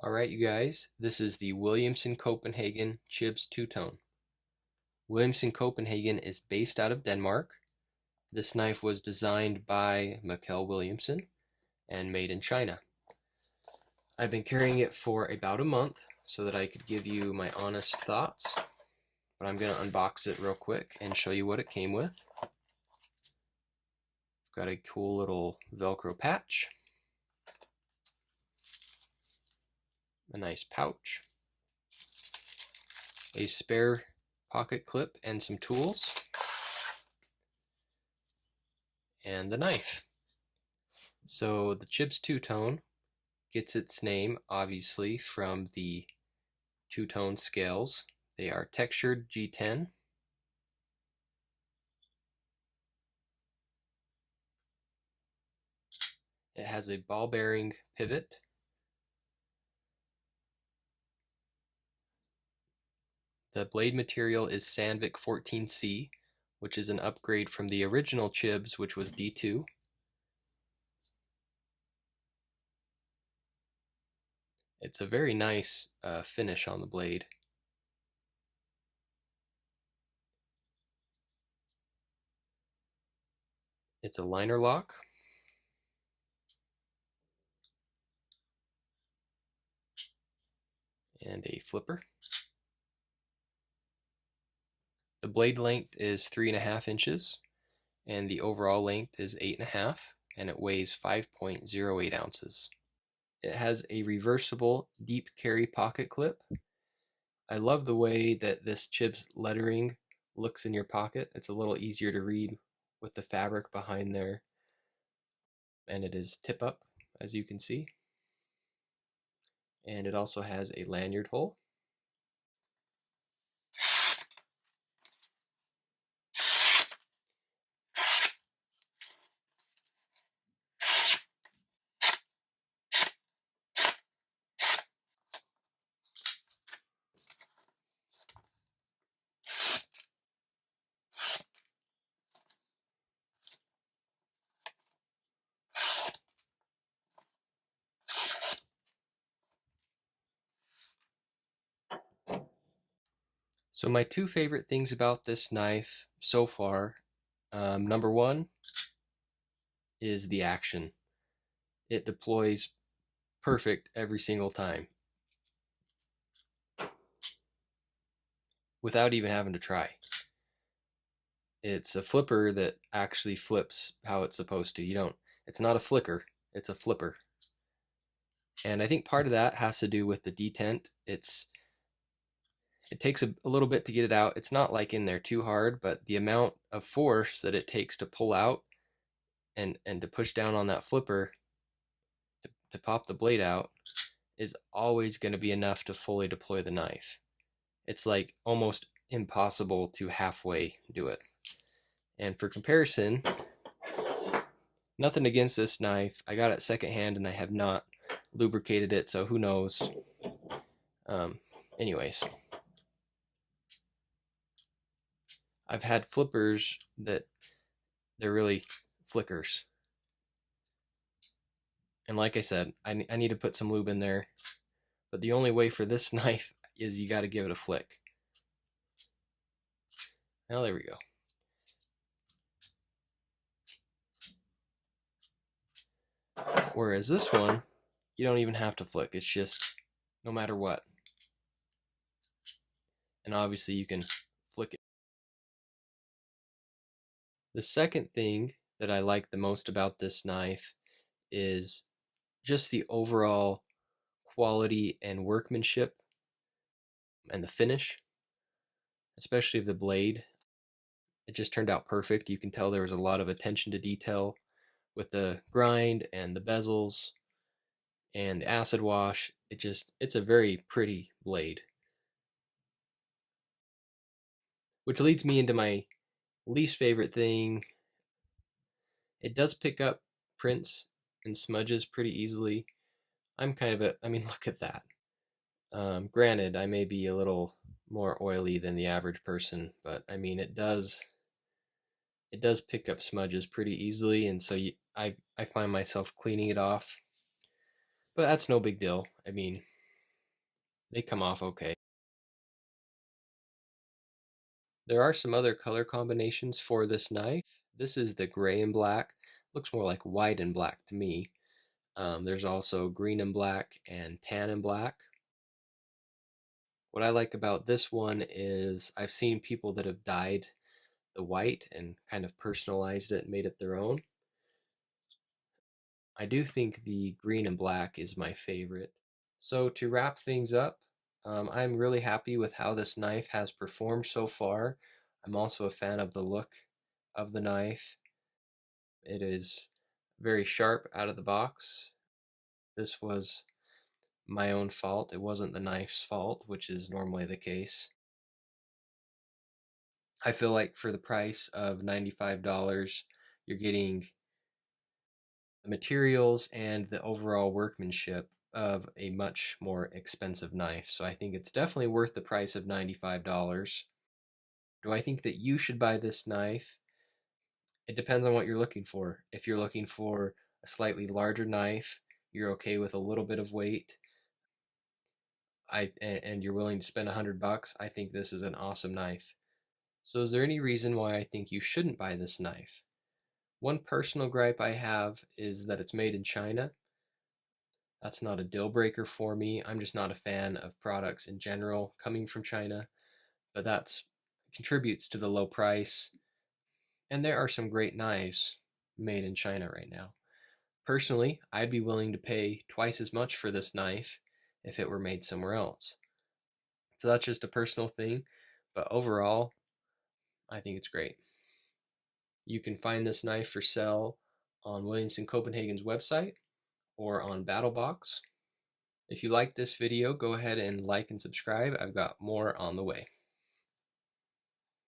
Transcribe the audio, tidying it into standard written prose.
Alright you guys, this is the Willumsen Copenhagen Chibs two-tone. Willumsen Copenhagen is based out of Denmark. This knife was designed by Mikkel Willumsen and made in China. I've been carrying it for about a month so that I could give you my honest thoughts, but I'm going to unbox it real quick and show you what it came with. Got a cool little Velcro patch, a nice pouch, a spare pocket clip and some tools, and the knife. So the Chibs two-tone gets its name obviously from the two-tone scales. They are textured G10. It has a ball bearing pivot. The blade material is Sandvik 14C, which is an upgrade from the original Chibs, which was D2. It's a very nice finish on the blade. It's a liner lock. And a flipper. The blade length is 3.5 inches, and the overall length is 8.5, and it weighs 5.08 ounces. It has a reversible deep carry pocket clip. I love the way that this Chibs lettering looks in your pocket. It's a little easier to read with the fabric behind there, and it is tip up, as you can see. And it also has a lanyard hole. So my two favorite things about this knife so far, number one is the action. It deploys perfect every single time without even having to try. It's a flipper that actually flips how it's supposed to. It's not a flicker, it's a flipper. And I think part of that has to do with the detent. It takes a little bit to get it out. It's not like in there too hard, but the amount of force that it takes to pull out and to push down on that flipper to pop the blade out is always going to be enough to fully deploy the knife. It's like almost impossible to halfway do it. And for comparison, nothing against this knife. I got it secondhand and I have not lubricated it, so who knows. Anyways, I've had flippers that they're really flickers. And like I said, I need to put some lube in there. But the only way for this knife is you got to give it a flick. Now there we go. Whereas this one, you don't even have to flick. It's just no matter what. And obviously you can flick it. The second thing that I like the most about this knife is just the overall quality and workmanship and the finish, especially of the blade. It just turned out perfect. You can tell there was a lot of attention to detail with the grind and the bezels and the acid wash. It's a very pretty blade. Which leads me into my least favorite thing. It does pick up prints and smudges pretty easily. Look at that. Granted, I may be a little more oily than the average person, but I mean, it does pick up smudges pretty easily, and so I find myself cleaning it off. But that's no big deal. I mean, They come off okay. There are some other color combinations for this knife. This is the gray and black. Looks more like white and black to me. There's also green and black and tan and black. What I like about this one is I've seen people that have dyed the white and kind of personalized it and made it their own. I do think the green and black is my favorite. So to wrap things up, I'm really happy with how this knife has performed so far. I'm also a fan of the look of the knife. It is very sharp out of the box. This was my own fault. It wasn't the knife's fault, which is normally the case. I feel like for the price of $95, you're getting the materials and the overall workmanship of a much more expensive knife. So I think it's definitely worth the price of $95. Do I think that you should buy this knife? It depends on what you're looking for. If you're looking for a slightly larger knife, you're okay with a little bit of weight, and you're willing to spend $100, I think this is an awesome knife. So is there any reason why I think you shouldn't buy this knife? One personal gripe I have is that it's made in China. That's not a deal breaker for me. I'm just not a fan of products in general coming from China, but that's contributes to the low price. And there are some great knives made in China right now. Personally, I'd be willing to pay twice as much for this knife if it were made somewhere else. So that's just a personal thing, but overall, I think it's great. You can find this knife for sale on Willumsen Copenhagen's website or on BattleBox. If you liked this video, go ahead and like and subscribe. I've got more on the way.